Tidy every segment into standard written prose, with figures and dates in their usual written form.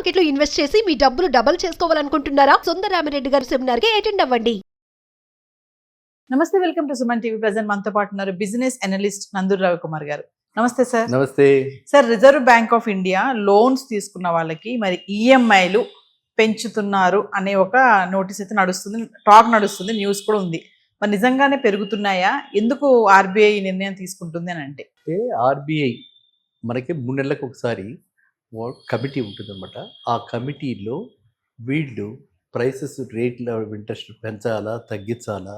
Market లో invest చేసి మీ డబ్బులు డబుల్ చేసుకోవాలనుకుంటున్నారా? సుందరరామిరెడ్డి గారి సెమినార్ కి అటెండ్ అవ్వండి. నమస్తే, welcome to Suman TV. Present మనతో పాటు ఉన్నారు బిజినెస్ అనలిస్ట్ నందూరి రవికుమార్ గారు. నమస్తే సార్. నమస్తే sir, reserve bank of India loans తీసుకున్న వాళ్ళకి మరి ఈఎంఐలు పెంచుతున్నారు అనే ఒక నోటీస్ అయితే నడుస్తుంది, టాక్ నడుస్తుంది, న్యూస్ కూడా ఉంది. మరి నిజంగానే పెరుగుతున్నాయా? ఎందుకు ఆర్బీఐ నిర్ణయం తీసుకుంటుంది అని అంటే ఆర్బీఐ మనకి 3 నెలలకు ఒకసారి కమిటీ ఉంటుందన్నమాట. ఆ కమిటీలో వీళ్ళు ప్రైసెస్ రేట్ల ఇంట్రెస్ట్ పెంచాలా తగ్గించాలా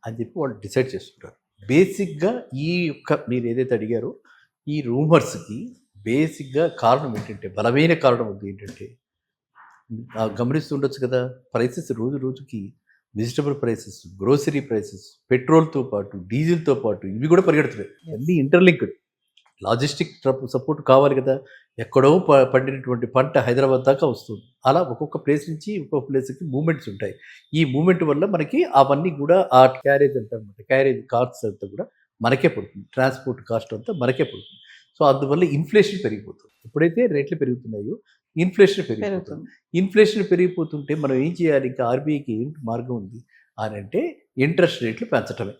అని చెప్పి వాళ్ళు డిసైడ్ చేస్తుంటారు. బేసిక్గా ఈ యొక్క మీరు ఏదైతే అడిగారో ఈ రూమర్స్కి బేసిక్గా కారణం ఏంటంటే, బలమైన కారణం ఉంది ఏంటంటే, గమనిస్తూ ఉండొచ్చు కదా, ప్రైసెస్ రోజు రోజుకి వెజిటబుల్ ప్రైసెస్, గ్రోసరీ ప్రైసెస్, పెట్రోల్తో పాటు డీజిల్తో పాటు ఇవి కూడా పరిగెడుతున్నాయి. అన్నీ ఇంటర్లింక్డ్. లాజిస్టిక్ సపోర్ట్ కావాలి కదా. ఎక్కడో పండినటువంటి పంట హైదరాబాద్ దాకా వస్తుంది. అలా ఒక్కొక్క ప్లేస్ నుంచి ఒక్కొక్క ప్లేస్కి మూమెంట్స్ ఉంటాయి. ఈ మూమెంట్ వల్ల మనకి అవన్నీ కూడా ఆ క్యారేజ్ అంటారనమాట, క్యారేజ్ కాస్ట్ అంతా కూడా మనకే పడుతుంది, ట్రాన్స్పోర్ట్ కాస్ట్ అంతా మనకే పడుతుంది. సో అందువల్ల ఇన్ఫ్లేషన్ పెరిగిపోతుంది. ఎప్పుడైతే రేట్లు పెరుగుతున్నాయో ఇన్ఫ్లేషన్ పెరిగిపోతుంది. ఇన్ఫ్లేషన్ పెరిగిపోతుంటే మనం ఏం చేయాలి? ఇంకా ఆర్బీఐకి ఏమిటి మార్గం ఉంది అని అంటే, ఇంట్రెస్ట్ రేట్లు పెంచటమే.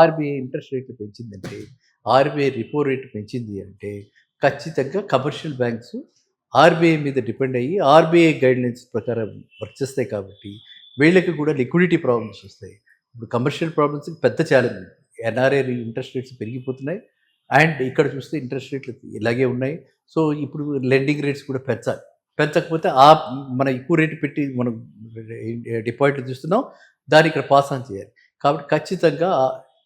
ఆర్బీఐ ఇంట్రెస్ట్ రేట్లు పెంచిందంటే, ఆర్బీఐ రిపో రేటు పెంచింది అంటే ఖచ్చితంగా కమర్షియల్ బ్యాంక్స్ ఆర్బీఐ మీద డిపెండ్ అయ్యి ఆర్బీఐ గైడ్లైన్స్ ప్రకారం వర్క్ చేస్తాయి. కాబట్టి వీళ్ళకి కూడా లిక్విడిటీ ప్రాబ్లమ్స్ వస్తాయి. ఇప్పుడు కమర్షియల్ ప్రాబ్లమ్స్కి పెద్ద ఛాలెంజ్. ఎన్ఆర్ఐ ఇంట్రెస్ట్ రేట్స్ పెరిగిపోతున్నాయి, అండ్ ఇక్కడ చూస్తే ఇంట్రెస్ట్ రేట్లు ఇలాగే ఉన్నాయి. సో ఇప్పుడు లెండింగ్ రేట్స్ కూడా పెంచాలి. పెంచకపోతే మన ఎక్కువ రేటు పెట్టి మనం డిపాజిట్లు చూస్తున్నాం, దాన్ని ఇక్కడ పాస్ ఆన్ చేయాలి. కాబట్టి ఖచ్చితంగా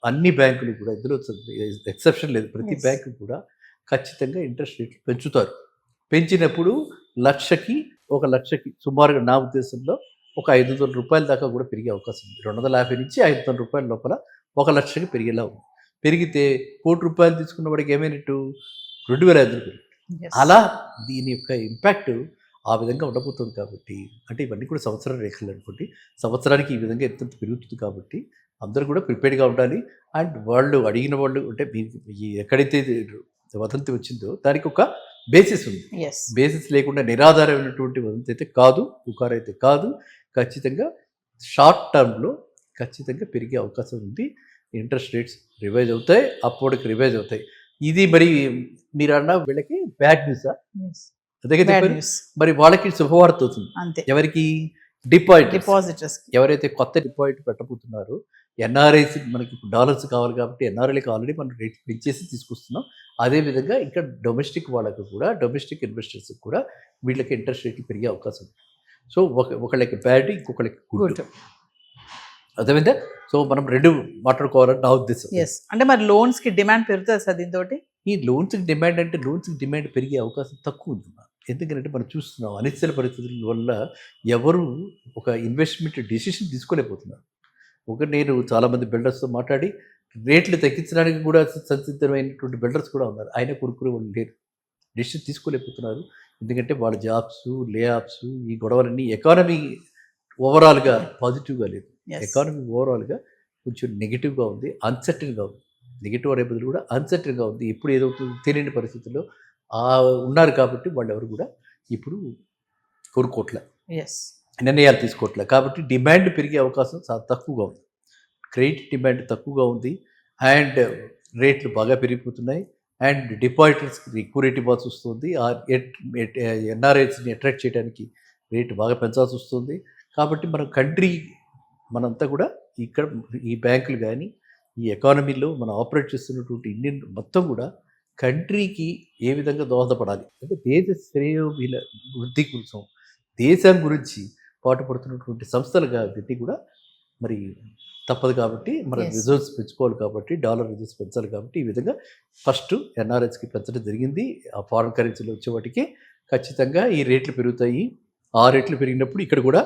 అన్ని బ్యాంకులు కూడా, ఇందులో ఎక్సెప్షన్ లేదు, ప్రతి బ్యాంకు కూడా ఖచ్చితంగా ఇంట్రెస్ట్ రేట్లు పెంచుతారు. పెంచినప్పుడు లక్షకి సుమారుగా నా ఉద్దేశంలో ఒక 500 రూపాయల దాకా కూడా పెరిగే అవకాశం ఉంది. 250 నుంచి 500 రూపాయల లోపల 1 లక్షకి పెరిగేలా ఉంది. పెరిగితే ₹1,00,00,000 తీసుకున్న వాడికి ఏమైనట్టు 2,500 పెరిగి, అలా దీని యొక్క ఇంపాక్ట్ ఆ విధంగా ఉండబోతుంది. కాబట్టి అంటే ఇవన్నీ కూడా సంవత్సర రేఖలు అనుకోండి, సంవత్సరానికి ఈ విధంగా ఎంత పెరుగుతుంది. కాబట్టి అందరూ కూడా ప్రిపేర్డ్గా ఉండాలి. అండ్ వాళ్ళు అడిగిన వాళ్ళు అంటే ఎక్కడైతే వదంతి వచ్చిందో దానికి ఒక బేసిస్ ఉంది. బేసిస్ లేకుండా నిరాధారమైనటువంటి వదంతి అయితే కాదు, పుకార్ అయితే కాదు. ఖచ్చితంగా షార్ట్ టర్మ్లో ఖచ్చితంగా పెరిగే అవకాశం ఉంది. ఇంట్రెస్ట్ రేట్స్ రివైజ్ అవుతాయి, అప్పటికి రివైజ్ అవుతాయి. ఇది మరి మీరు అన్న వీళ్ళకి బ్యాడ్ న్యూసా? అదే కదా. మరి వాళ్ళకి శుభవార్త అవుతుంది. ఎవరికి? డిపాజిటర్స్. ఎవరైతే కొత్త డిపాజిట్ పెట్టబోతున్నారో, ఎన్ఆర్ఐస్ మనకి ఇప్పుడు డాలర్స్ కావాలి కాబట్టి ఎన్ఆర్ఐలకు ఆల్రెడీ మనం రేట్ పెంచేసి తీసుకొస్తున్నాం. అదేవిధంగా ఇక్కడ డొమెస్టిక్ వాళ్ళకు కూడా, డొమెస్టిక్ ఇన్వెస్టర్స్కి కూడా వీళ్ళకి ఇంట్రెస్ట్ రేట్లు పెరిగే అవకాశం ఉంది. సో ఒకళ్ళకి బ్యాడ్, ఇంకొకళ్ళకి గుడ్. అదేవిధంగా సో మనం రెండు మాట్లాడుకోవాలని నా ఉద్దేశం. అంటే మరి లోన్స్కి డిమాండ్ పెరుగుతుంది సార్ దీంతో? ఈ లోన్స్కి డిమాండ్ పెరిగే అవకాశం తక్కువ ఉంది. ఎందుకంటే మనం చూస్తున్నాం అనిశ్చిత పరిస్థితుల వల్ల ఎవరు ఒక ఇన్వెస్ట్మెంట్ డెసిషన్ తీసుకోలేకపోతున్నారు. నేను చాలామంది బిల్డర్స్తో మాట్లాడి రేట్లు తగ్గించడానికి కూడా సంసిద్ధమైనటువంటి బిల్డర్స్ కూడా ఉన్నారు. ఆయన కొనుక్కునే వాళ్ళు లేరు, డెసిషన్ తీసుకోలేకపోతున్నారు. ఎందుకంటే వాళ్ళ జాబ్స్, లే ఆఫ్స్, ఈ గొడవలన్నీ ఎకానమీ ఓవరాల్గా పాజిటివ్గా లేదు. ఎకానమీ ఓవరాల్గా కొంచెం నెగిటివ్గా ఉంది, అన్సర్టన్గా ఉంది. నెగిటివ్ అనే బదులు కూడా అన్సర్టన్గా ఉంది. ఎప్పుడు ఏదవుతుందో తెలియని పరిస్థితుల్లో ఉన్నారు. కాబట్టి వాళ్ళు ఎవరు కూడా ఇప్పుడు కొనుక్కోట్లే, నిర్ణయాలు తీసుకోవట్లే. కాబట్టి డిమాండ్ పెరిగే అవకాశం చాలా తక్కువగా ఉంది. క్రెడిట్ డిమాండ్ తక్కువగా ఉంది, అండ్ రేట్లు బాగా పెరిగిపోతున్నాయి. అండ్ డిపాజిటర్స్కి ఎక్కువ రేట్ ఇవ్వాల్సి వస్తుంది. ఎన్ఆర్ఐస్ని అట్రాక్ట్ చేయడానికి రేటు బాగా పెంచాల్సి వస్తుంది. కాబట్టి మన కంట్రీ, మనంతా కూడా ఇక్కడ ఈ బ్యాంకులు కానీ ఈ ఎకానమీలో మనం ఆపరేట్ చేస్తున్నటువంటి ఇండియన్ మొత్తం కూడా కంట్రీకి ఏ విధంగా దోహదపడాలి అంటే, దేశ శ్రేయోభిల వృద్ధి కోసం, దేశం గురించి పాటుపడుతున్నటువంటి సంస్థలు కాబట్టి కూడా మరి తప్పదు. కాబట్టి మన రిజర్వ్స్ పెంచుకోవాలి, కాబట్టి డాలర్ రిజర్వ్స్ పెంచాలి. కాబట్టి ఈ విధంగా ఫస్ట్ ఎన్ఆర్ఎస్కి పెంచడం జరిగింది. ఆ ఫారిన్ కరెన్సీలో వచ్చే వాటికి ఖచ్చితంగా ఈ రేట్లు పెరుగుతాయి. ఆ రేట్లు పెరిగినప్పుడు ఇక్కడ కూడా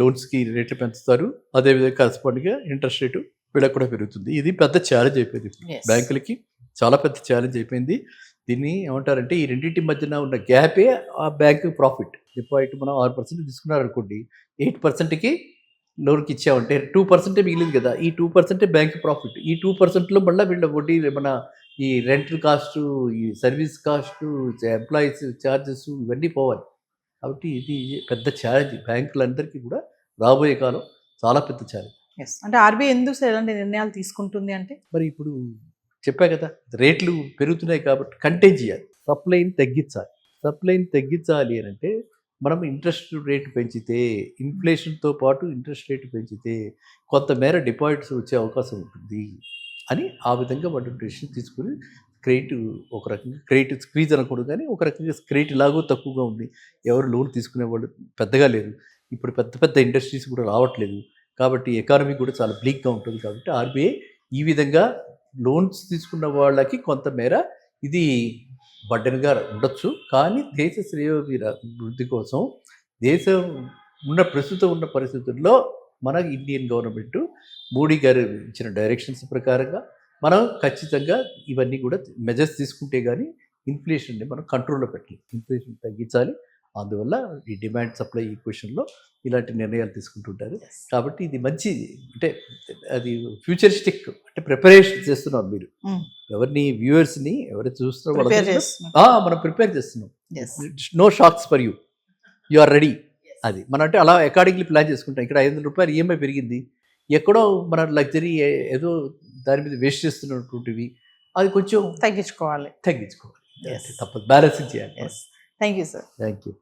లోన్స్కి రేట్లు పెంచుతారు. అదేవిధంగా కరెస్పాండింగ్గా ఇంట్రెస్ట్ రేటు వీళ్ళకి కూడా పెరుగుతుంది. ఇది పెద్ద ఛాలెంజ్ అయిపోయింది బ్యాంకులకి, చాలా పెద్ద ఛాలెంజ్ అయిపోయింది. దీన్ని ఏమంటారంటే, ఈ రెండింటి మధ్యన ఉన్న గ్యాపే ఆ బ్యాంకు ప్రాఫిట్. డిపాజిట్ మనం 6% తీసుకున్నారనుకోండి, 8%కి లోన్కి ఇచ్చామంటే 2% మిగిలింది కదా, ఈ 2% బ్యాంక్ ప్రాఫిట్. ఈ 2%లో మళ్ళీ వీళ్ళ వడ్డీ, మన ఈ రెంటల్ కాస్టు, ఈ సర్వీస్ కాస్టు, ఎంప్లాయీస్ ఛార్జెస్ ఇవన్నీ పోవాలి. కాబట్టి ఇది పెద్ద ఛాలెంజ్ బ్యాంకులందరికీ కూడా రాబోయే కాలం చాలా పెద్ద ఛాలెంజ్. ఎస్, అంటే ఆర్బీఐ ఎందుకు సార్ ఇలాంటి నిర్ణయాలు తీసుకుంటుంది అంటే? మరి ఇప్పుడు చెప్పా కదా, రేట్లు పెరుగుతున్నాయి కాబట్టి కంటైన్ చేయాలి, సప్లైని తగ్గించాలి. సప్లైని తగ్గించాలి అని అంటే మనం ఇంట్రెస్ట్ రేటు పెంచితే, ఇన్ఫ్లేషన్తో పాటు ఇంట్రెస్ట్ రేటు పెంచితే కొంతమేర డిపాజిట్స్ వచ్చే అవకాశం ఉంటుంది అని ఆ విధంగా వాళ్ళు డెసిషన్ తీసుకుని క్రెడిట్ ఒక రకంగా క్రెడిట్ స్క్వీజ్ అనకూడదు, కానీ ఒక రకంగా క్రెడిట్ లాగో తక్కువగా ఉంది, ఎవరు లోన్ తీసుకునేవాళ్ళు పెద్దగా లేరు, ఇప్పుడు పెద్ద పెద్ద ఇండస్ట్రీస్ కూడా రావట్లేదు, కాబట్టి ఎకానమీ కూడా చాలా బ్లీక్గా ఉంటుంది. కాబట్టి ఆర్బీఐ ఈ విధంగా లోన్స్ తీసుకున్న వాళ్ళకి కొంతమేర ఇది బడ్డెన్గా ఉండొచ్చు, కానీ దేశ శ్రేయోభివృద్ధి కోసం దేశం ప్రస్తుతం ఉన్న పరిస్థితుల్లో మన ఇండియన్ గవర్నమెంట్ మోడీ గారు ఇచ్చిన డైరెక్షన్స్ ప్రకారంగా మనం ఖచ్చితంగా ఇవన్నీ కూడా మెజర్స్ తీసుకుంటే కానీ ఇన్ఫ్లేషన్ని మనం కంట్రోల్లో పెట్టాలి, ఇన్ఫ్లేషన్ తగ్గించాలి. అందువల్ల ఈ డిమాండ్ సప్లై ఈక్వేషన్లో ఇలాంటి నిర్ణయాలు తీసుకుంటుంటారు. కాబట్టి ఇది మంచి, అంటే అది ఫ్యూచరిస్టిక్, అంటే ప్రిపరేషన్ చేస్తున్నారు మీరు ఎవరిని, వ్యూవర్స్ని ఎవరైతే చూస్తున్నారో మనం ప్రిపేర్ చేస్తున్నాం. No shocks for you, you are ready. అది మనం అంటే అలా అకార్డింగ్లీ ప్లాన్ చేసుకుంటాం. ఇక్కడ 500 రూపాయలు ఈఎంఐ పెరిగింది, ఎక్కడో మన లగ్జరీ ఏదో దాని మీద వేస్ట్ చేస్తున్నటువంటివి అది కొంచెం తగ్గించుకోవాలి. తప్పదు, బ్యాలెన్సింగ్ చేయాలి. Thank you sir. Thank you.